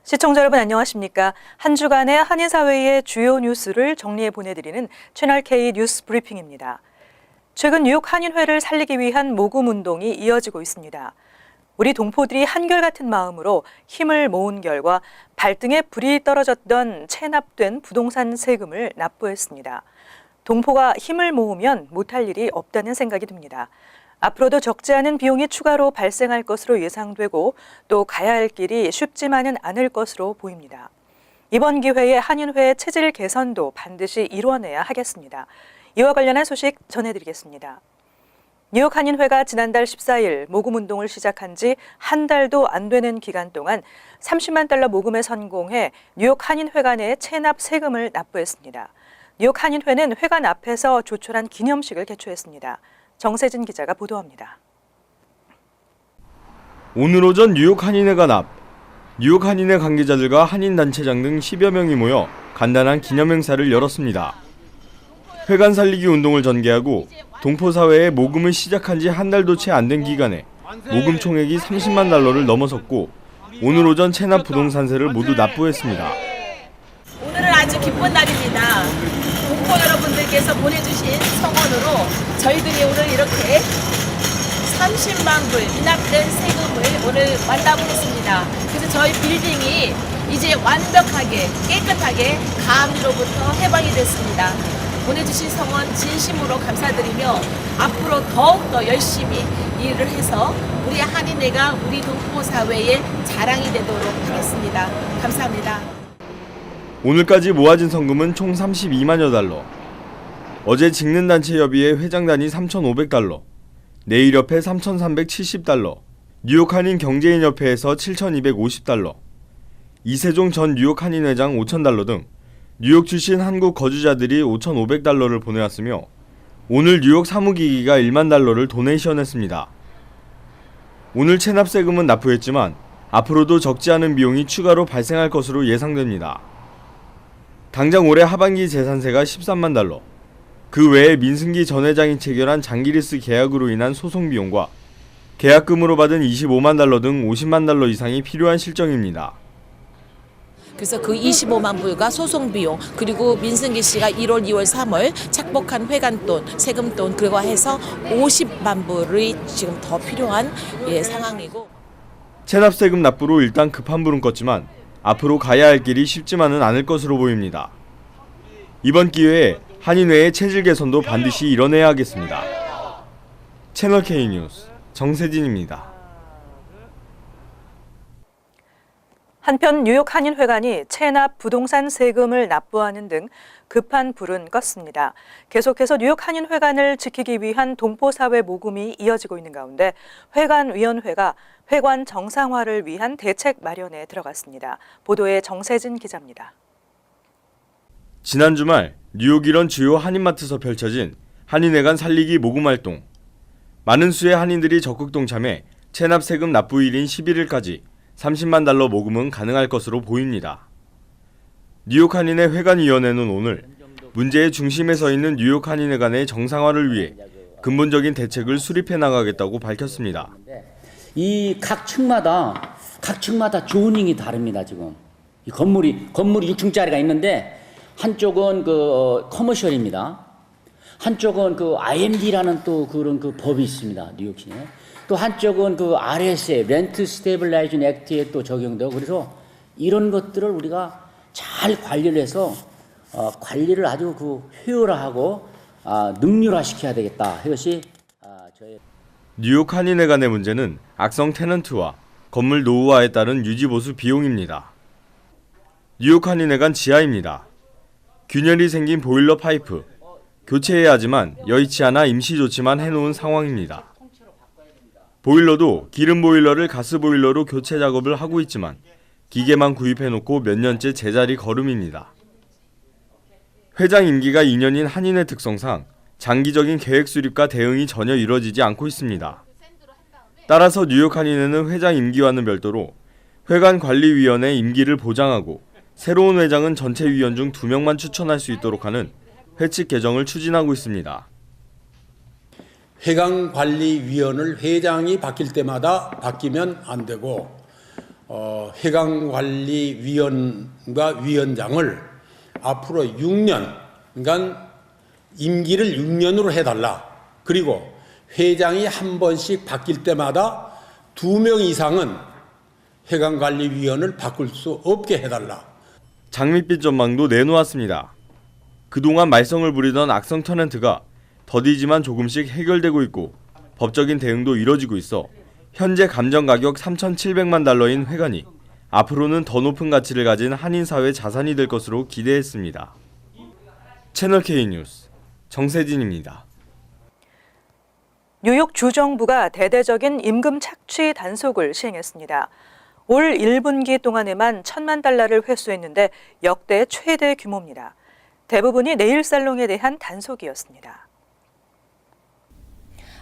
시청자 여러분 안녕하십니까? 한 주간의 한인사회의 주요 뉴스를 정리해 보내드리는 채널K 뉴스 브리핑입니다. 최근 뉴욕 한인회를 살리기 위한 모금 운동이 이어지고 있습니다. 우리 동포들이 한결같은 마음으로 힘을 모은 결과 발등에 불이 떨어졌던 체납된 부동산 세금을 납부했습니다. 동포가 힘을 모으면 못할 일이 없다는 생각이 듭니다. 앞으로도 적지 않은 비용이 추가로 발생할 것으로 예상되고 또 가야 할 길이 쉽지만은 않을 것으로 보입니다. 이번 기회에 한인회의 체질 개선도 반드시 이뤄내야 하겠습니다. 이와 관련한 소식 전해드리겠습니다. 뉴욕 한인회가 지난달 14일 모금 운동을 시작한 지 한 달도 안 되는 기간 동안 30만 달러 모금에 성공해 뉴욕 한인회관에 체납 세금을 납부했습니다. 뉴욕 한인회는 회관 앞에서 조촐한 기념식을 개최했습니다. 정세진 기자가 보도합니다. 오늘 오전 뉴욕 한인회관 앞, 뉴욕 한인회 관계자들과 한인단체장 등 10여 명이 모여 간단한 기념행사를 열었습니다. 회관 살리기 운동을 전개하고 동포사회에 모금을 시작한 지 한 달도 채 안 된 기간에 모금 총액이 30만 달러를 넘어섰고 오늘 오전 체납 부동산세를 모두 납부했습니다. 오늘은 아주 기쁜 날입니다. 동포 여러분들께서 보내주신 성원으로 저희들이 오늘 이렇게 30만 불 미납된 세금을 오늘 만납했습니다. 그래서 저희 빌딩이 이제 완벽하게 깨끗하게 가압류로부터 해방이 됐습니다. 보내주신 성원 진심으로 감사드리며 앞으로 더욱더 열심히 일을 해서 우리 한인회가 우리 동포 사회의 자랑이 되도록 하겠습니다. 감사합니다. 오늘까지 모아진 성금은 총 32만여 달러. 어제 직능단체협의회 회장단이 3,500달러, 내일협회 3,370달러, 뉴욕 한인 경제인협회에서 7,250달러, 이세종 전 뉴욕 한인회장 5,000달러 등 뉴욕 출신 한국 거주자들이 5,500달러를 보내왔으며 오늘 뉴욕 사무기기가 1만 달러를 도네이션했습니다. 오늘 체납세금은 납부했지만 앞으로도 적지 않은 비용이 추가로 발생할 것으로 예상됩니다. 당장 올해 하반기 재산세가 13만 달러, 그 외에 민승기 전 회장이 체결한 장기리스 계약으로 인한 소송 비용과 계약금으로 받은 25만 달러 등 50만 달러 이상이 필요한 실정입니다. 그래서 그 25만 불과 소송 비용 그리고 민승기 씨가 1월, 2월, 3월 착복한 회관돈, 세금돈 그거 해서 50만 불이 지금 더 필요한 상황이고 체납세금 납부로 일단 급한 불은 껐지만 앞으로 가야 할 길이 쉽지만은 않을 것으로 보입니다. 이번 기회에 한인회의 체질 개선도 반드시 이뤄내야 하겠습니다. 채널K 뉴스 정세진입니다. 한편 뉴욕 한인회관이 체납 부동산 세금을 납부하는 등 급한 불은 껐습니다. 계속해서 뉴욕 한인회관을 지키기 위한 동포사회 모금이 이어지고 있는 가운데 회관위원회가 회관 정상화를 위한 대책 마련에 들어갔습니다. 보도에 정세진 기자입니다. 지난 주말 뉴욕 일원 주요 한인마트에서 펼쳐진 한인회관 살리기 모금 활동. 많은 수의 한인들이 적극 동참해 체납 세금 납부일인 11일까지 30만 달러 모금은 가능할 것으로 보입니다. 뉴욕 한인회 회관위원회는 오늘 문제의 중심에 서 있는 뉴욕 한인회관의 정상화를 위해 근본적인 대책을 수립해 나가겠다고 밝혔습니다. 이 각 층마다 조닝이 다릅니다. 지금 이 건물이 6층짜리가 있는데 한쪽은 커머셜입니다. 한쪽은 IMD라는 또 그런 법이 있습니다. 뉴욕시에. 또 한쪽은 RSA, 렌트 스테이블라이징 액트에 또 적용되고 그래서 이런 것들을 우리가 잘 관리를 해서 관리를 아주 효율화하고 능률화시켜야 되겠다. 이것이 저의 뉴욕 한인회관의 문제는 악성 테넌트와 건물 노후화에 따른 유지보수 비용입니다. 뉴욕 한인회관 지하입니다. 균열이 생긴 보일러 파이프, 교체해야 하지만 여의치 않아 임시 조치만 해놓은 상황입니다. 보일러도 기름 보일러를 가스 보일러로 교체 작업을 하고 있지만 기계만 구입해놓고 몇 년째 제자리 걸음입니다. 회장 임기가 2년인 한인회 특성상 장기적인 계획 수립과 대응이 전혀 이루어지지 않고 있습니다. 따라서 뉴욕 한인회는 회장 임기와는 별도로 회관관리위원회 임기를 보장하고 새로운 회장은 전체 위원 중 2명만 추천할 수 있도록 하는 회칙 개정을 추진하고 있습니다. 회관관리위원을 회장이 바뀔 때마다 바뀌면 안 되고 회관관리위원과 위원장을 앞으로 6년, 그러니까 임기를 6년으로 해달라. 그리고 회장이 한 번씩 바뀔 때마다 2명 이상은 회관관리위원을 바꿀 수 없게 해달라. 장밋빛 전망도 내놓았습니다. 그동안 말썽을 부리던 악성 테넌트가 더디지만 조금씩 해결되고 있고 법적인 대응도 이뤄지고 있어 현재 감정가격 3,700만 달러인 회관이 앞으로는 더 높은 가치를 가진 한인사회 자산이 될 것으로 기대했습니다. 채널K 뉴스 정세진입니다. 뉴욕 주정부가 대대적인 임금 착취 단속을 시행했습니다. 올 1분기 동안에만 1,000만 달러를 회수했는데 역대 최대 규모입니다. 대부분이 네일살롱에 대한 단속이었습니다.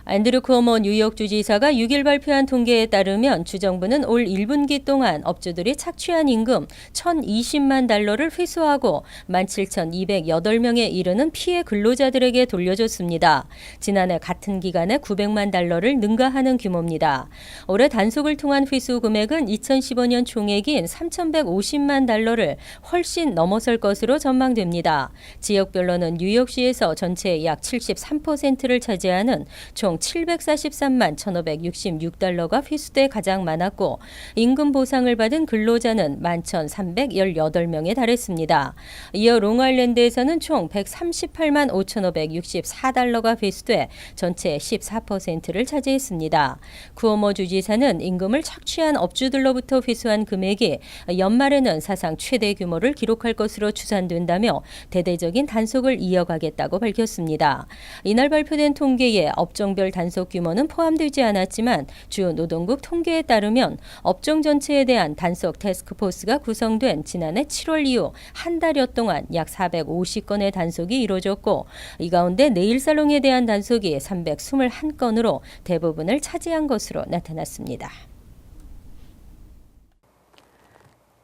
앤드류 쿠오모 뉴욕 주지사가 6일 발표한 통계에 따르면 주정부는 올 1분기 동안 업주들이 착취한 임금 1,020만 달러를 회수하고 17,208명에 이르는 피해 근로자들에게 돌려줬습니다. 지난해 같은 기간에 900만 달러를 능가하는 규모입니다. 올해 단속을 통한 회수 금액은 2015년 총액인 3,150만 달러를 훨씬 넘어설 것으로 전망됩니다. 지역별로는 뉴욕시에서 전체의 약 73%를 차지하는 총 743만 1,566달러가 회수돼 가장 많았고 임금 보상을 받은 근로자는 11,318명에 달했습니다. 이어 롱아일랜드에서는 총 138만 5,564달러가 회수돼 전체의 14%를 차지했습니다. 쿠오모 주지사는 임금을 착취한 업주들로부터 회수한 금액이 연말에는 사상 최대 규모를 기록할 것으로 추산된다며 대대적인 단속을 이어가겠다고 밝혔습니다. 이날 발표된 통계에 업종별 단속 규모는 포함되지 않았지만 주 노동국 통계에 따르면 업종 전체에 대한 단속 태스크포스가 구성된 지난해 7월 이후 한 달여 동안 약 450건의 단속이 이루어졌고 이 가운데 네일살롱에 대한 단속이 321건으로 대부분을 차지한 것으로 나타났습니다.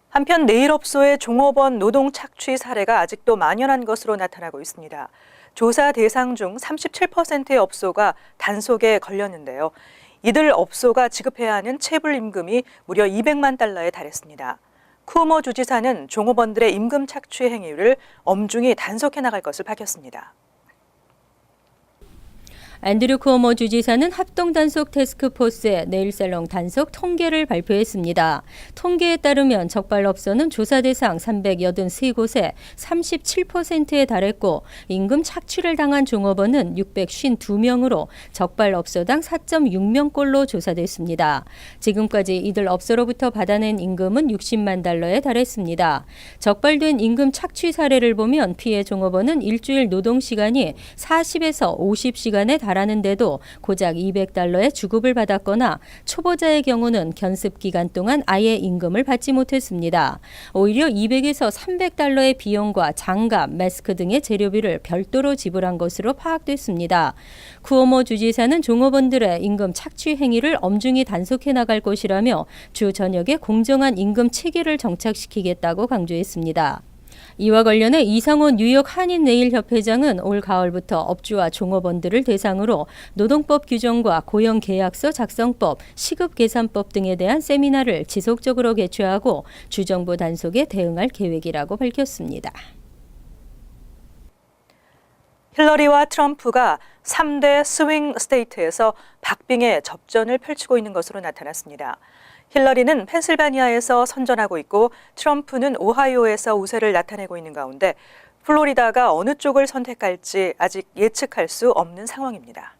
한편 네일업소의 종업원 노동 착취 사례가 아직도 만연한 것으로 나타나고 있습니다. 조사 대상 중 37%의 업소가 단속에 걸렸는데요. 이들 업소가 지급해야 하는 체불 임금이 무려 200만 달러에 달했습니다. 쿠오모 주지사는 종업원들의 임금 착취 행위를 엄중히 단속해 나갈 것을 밝혔습니다. 앤드류 쿠오모 주지사는 합동단속 태스크포스의 네일살롱 단속 통계를 발표했습니다. 통계에 따르면 적발업소는 조사 대상 383곳에 37%에 달했고 임금 착취를 당한 종업원은 652명으로 적발업소당 4.6명꼴로 조사됐습니다. 지금까지 이들 업소로부터 받아낸 임금은 60만 달러에 달했습니다. 적발된 임금 착취 사례를 보면 피해 종업원은 일주일 노동시간이 40에서 50시간에 달하는데도 고작 200달러의 주급을 받았거나 초보자의 경우는 견습 기간 동안 아예 임금을 받지 못했습니다. 오히려 200에서 300달러의 비용과 장갑, 마스크 등의 재료비를 별도로 지불한 것으로 파악됐습니다. 쿠오모 주지사는 종업원들의 임금 착취 행위를 엄중히 단속해 나갈 것이라며 주 전역에 공정한 임금 체계를 정착시키겠다고 강조했습니다. 이와 관련해 이상호 뉴욕 한인네일협회장은 올 가을부터 업주와 종업원들을 대상으로 노동법 규정과 고용계약서 작성법, 시급계산법 등에 대한 세미나를 지속적으로 개최하고 주정부 단속에 대응할 계획이라고 밝혔습니다. 힐러리와 트럼프가 3대 스윙 스테이트에서 박빙의 접전을 펼치고 있는 것으로 나타났습니다. 힐러리는 펜실바니아에서 선전하고 있고 트럼프는 오하이오에서 우세를 나타내고 있는 가운데 플로리다가 어느 쪽을 선택할지 아직 예측할 수 없는 상황입니다.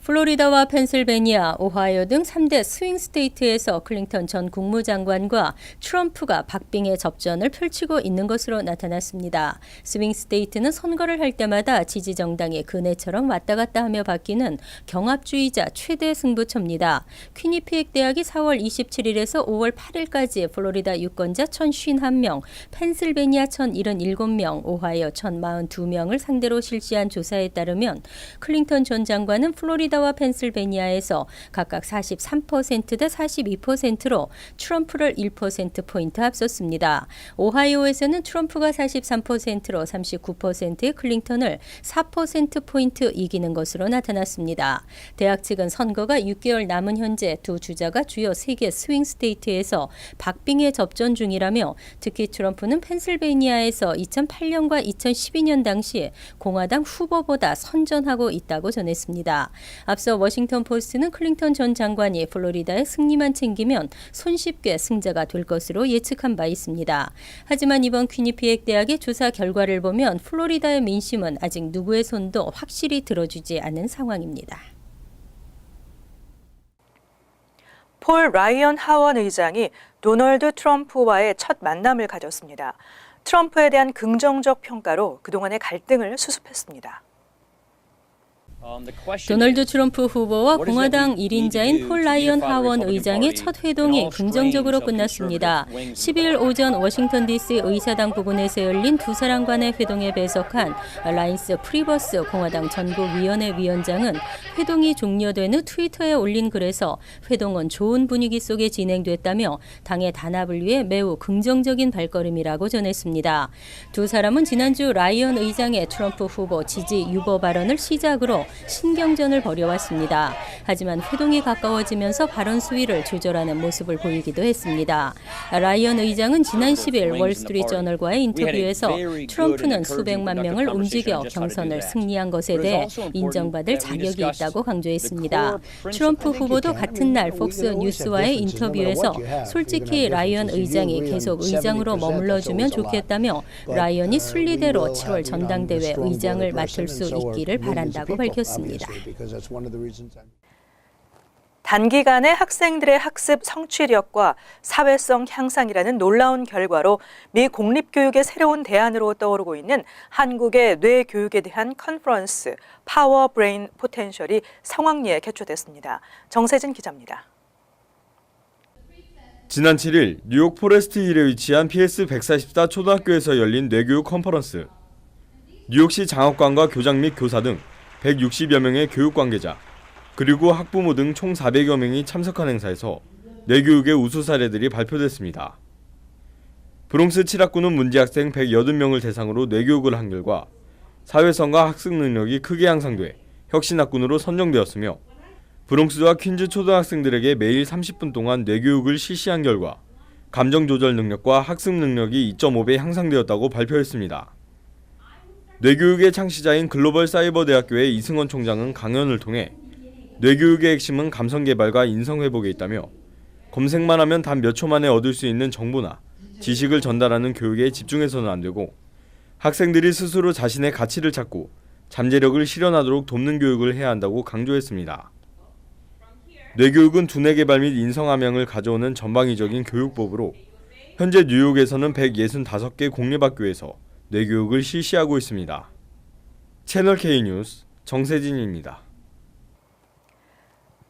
플로리다와 펜실베니아, 오하이오 등 3대 스윙 스테이트에서 클린턴 전 국무장관과 트럼프가 박빙의 접전을 펼치고 있는 것으로 나타났습니다. 스윙 스테이트는 선거를 할 때마다 지지 정당의 그네처럼 왔다 갔다 하며 바뀌는 경합주의자 최대 승부처입니다. 퀴니피액 대학이 4월 27일에서 5월 8일까지 플로리다 유권자 1,051명, 펜실베니아 1,077명, 오하이오 1,042명을 상대로 실시한 조사에 따르면 클린턴 전 장관은 플로리다 플로리다와 펜실베니아에서 각각 43% 대 42%로 트럼프를 1%포인트 앞섰습니다. 오하이오에서는 트럼프가 43%로 39%의 클린턴을 4%포인트 이기는 것으로 나타났습니다. 대학 측은 선거가 6개월 남은 현재 두 주자가 주요 3개 스윙 스테이트에서 박빙의 접전 중이라며 특히 트럼프는 펜실베니아에서 2008년과 2012년 당시 공화당 후보보다 선전하고 있다고 전했습니다. 앞서 워싱턴 포스트는 클린턴 전 장관이 플로리다의 승리만 챙기면 손쉽게 승자가 될 것으로 예측한 바 있습니다. 하지만 이번 퀴니피액 대학의 조사 결과를 보면 플로리다의 민심은 아직 누구의 손도 확실히 들어주지 않은 상황입니다. 폴 라이언 하원 의장이 도널드 트럼프와의 첫 만남을 가졌습니다. 트럼프에 대한 긍정적 평가로 그동안의 갈등을 수습했습니다. 도널드 트럼프 후보와 공화당 1인자인 폴 라이언 하원 의장의 첫 회동이 긍정적으로 끝났습니다. 10일 오전 워싱턴 DC 의사당 부근에서 열린 두 사람 간의 회동에 배석한 라인스 프리버스 공화당 전국위원회 위원장은 회동이 종료된 후 트위터에 올린 글에서 회동은 좋은 분위기 속에 진행됐다며 당의 단합을 위해 매우 긍정적인 발걸음이라고 전했습니다. 두 사람은 지난주 라이언 의장의 트럼프 후보 지지 유보 발언을 시작으로 신경전을 벌여왔습니다. 하지만 회동이 가까워지면서 발언 수위를 조절하는 모습을 보이기도 했습니다. 라이언 의장은 지난 10일 월스트리트저널과의 인터뷰에서 트럼프는 수백만 명을 움직여 경선을 승리한 것에 대해 인정받을 자격이 있다고 강조했습니다. 트럼프 후보도 같은 날 폭스 뉴스와의 인터뷰에서 솔직히 라이언 의장이 계속 의장으로 머물러주면 좋겠다며 라이언이 순리대로 7월 전당대회 의장을 맡을 수 있기를 바란다고 밝혔습니다. 단기간에 학생들의 학습 성취력과 사회성 향상이라는 놀라운 결과로 미 공립교육의 새로운 대안으로 떠오르고 있는 한국의 뇌교육에 대한 컨퍼런스 파워 브레인 포텐셜이 성황리에 개최됐습니다. 정세진 기자입니다. 지난 7일 뉴욕 포레스트 힐에 위치한 PS 144 초등학교에서 열린 뇌교육 컨퍼런스. 뉴욕시 장학관과 교장 및 교사 등 160여 명의 교육 관계자, 그리고 학부모 등 총 400여 명이 참석한 행사에서 뇌교육의 우수 사례들이 발표됐습니다. 브롱스 7학구는 문제 학생 180명을 대상으로 뇌교육을 한 결과 사회성과 학습 능력이 크게 향상돼 혁신학군으로 선정되었으며 브롱스와 퀸즈 초등학생들에게 매일 30분 동안 뇌교육을 실시한 결과 감정 조절 능력과 학습 능력이 2.5배 향상되었다고 발표했습니다. 뇌교육의 창시자인 글로벌 사이버 대학교의 이승원 총장은 강연을 통해 뇌교육의 핵심은 감성 개발과 인성 회복에 있다며 검색만 하면 단 몇 초 만에 얻을 수 있는 정보나 지식을 전달하는 교육에 집중해서는 안 되고 학생들이 스스로 자신의 가치를 찾고 잠재력을 실현하도록 돕는 교육을 해야 한다고 강조했습니다. 뇌교육은 두뇌 개발 및 인성 함양을 가져오는 전방위적인 교육법으로 현재 뉴욕에서는 165개 공립학교에서 뇌교육을 실시하고 있습니다. 채널 K 뉴스 정세진입니다.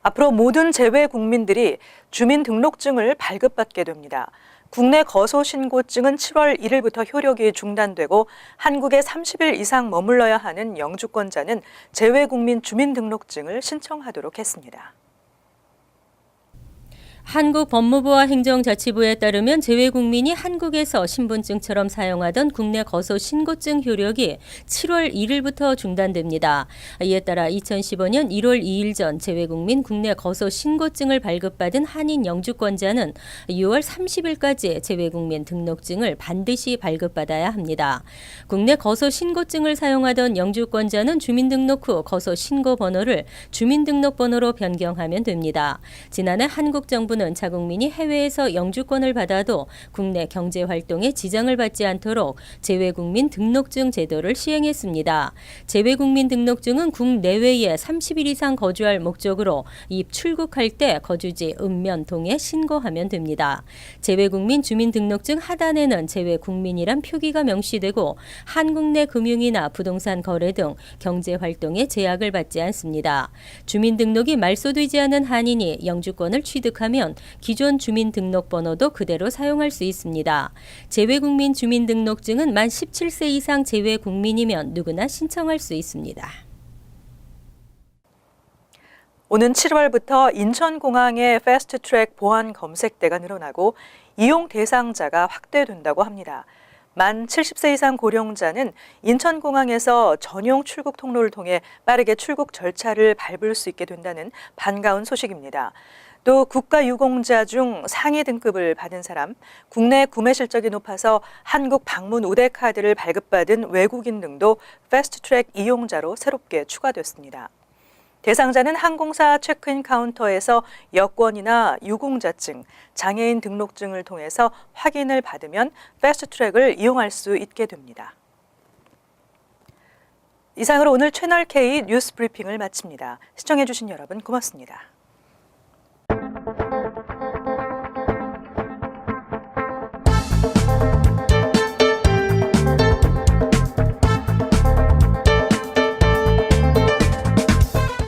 앞으로 모든 재외 국민들이 주민등록증을 발급받게 됩니다. 국내 거소신고증은 7월 1일부터 효력이 중단되고 한국에 30일 이상 머물러야 하는 영주권자는 재외 국민 주민등록증을 신청하도록 했습니다. 한국 법무부와 행정자치부에 따르면 재외국민이 한국에서 신분증처럼 사용하던 국내 거소 신고증 효력이 7월 1일부터 중단됩니다. 이에 따라 2015년 1월 2일 전 재외국민 국내 거소 신고증을 발급받은 한인 영주권자는 6월 30일까지 재외국민 등록증을 반드시 발급받아야 합니다. 국내 거소 신고증을 사용하던 영주권자는 주민등록 후 거소 신고 번호를 주민등록번호로 변경하면 됩니다. 지난해 한국 정부는 자국민이 해외에서 영주권을 받아도 국내 경제활동에 지장을 받지 않도록 재외국민 등록증 제도를 시행했습니다. 재외국민 등록증은 국내외에 30일 이상 거주할 목적으로 출국할 때 거주지 읍면동에 신고하면 됩니다. 재외국민 주민등록증 하단에는 재외국민이란 표기가 명시되고 한국 내 금융이나 부동산 거래 등 경제활동에 제약을 받지 않습니다. 주민등록이 말소되지 않은 한인이 영주권을 취득하면 기존 주민등록번호도 그대로 사용할 수 있습니다. 재외국민 주민등록증은 만 17세 이상 재외국민이면 누구나 신청할 수 있습니다. 오는 7월부터 인천공항의 패스트트랙 보안 검색대가 늘어나고 이용 대상자가 확대된다고 합니다. 만 70세 이상 고령자는 인천공항에서 전용 출국 통로를 통해 빠르게 출국 절차를 밟을 수 있게 된다는 반가운 소식입니다. 또 국가유공자 중 상위 등급을 받은 사람, 국내 구매 실적이 높아서 한국 방문 우대 카드를 발급받은 외국인 등도 패스트트랙 이용자로 새롭게 추가됐습니다. 대상자는 항공사 체크인 카운터에서 여권이나 유공자증, 장애인 등록증을 통해서 확인을 받으면 패스트트랙을 이용할 수 있게 됩니다. 이상으로 오늘 채널K 뉴스 브리핑을 마칩니다. 시청해주신 여러분 고맙습니다.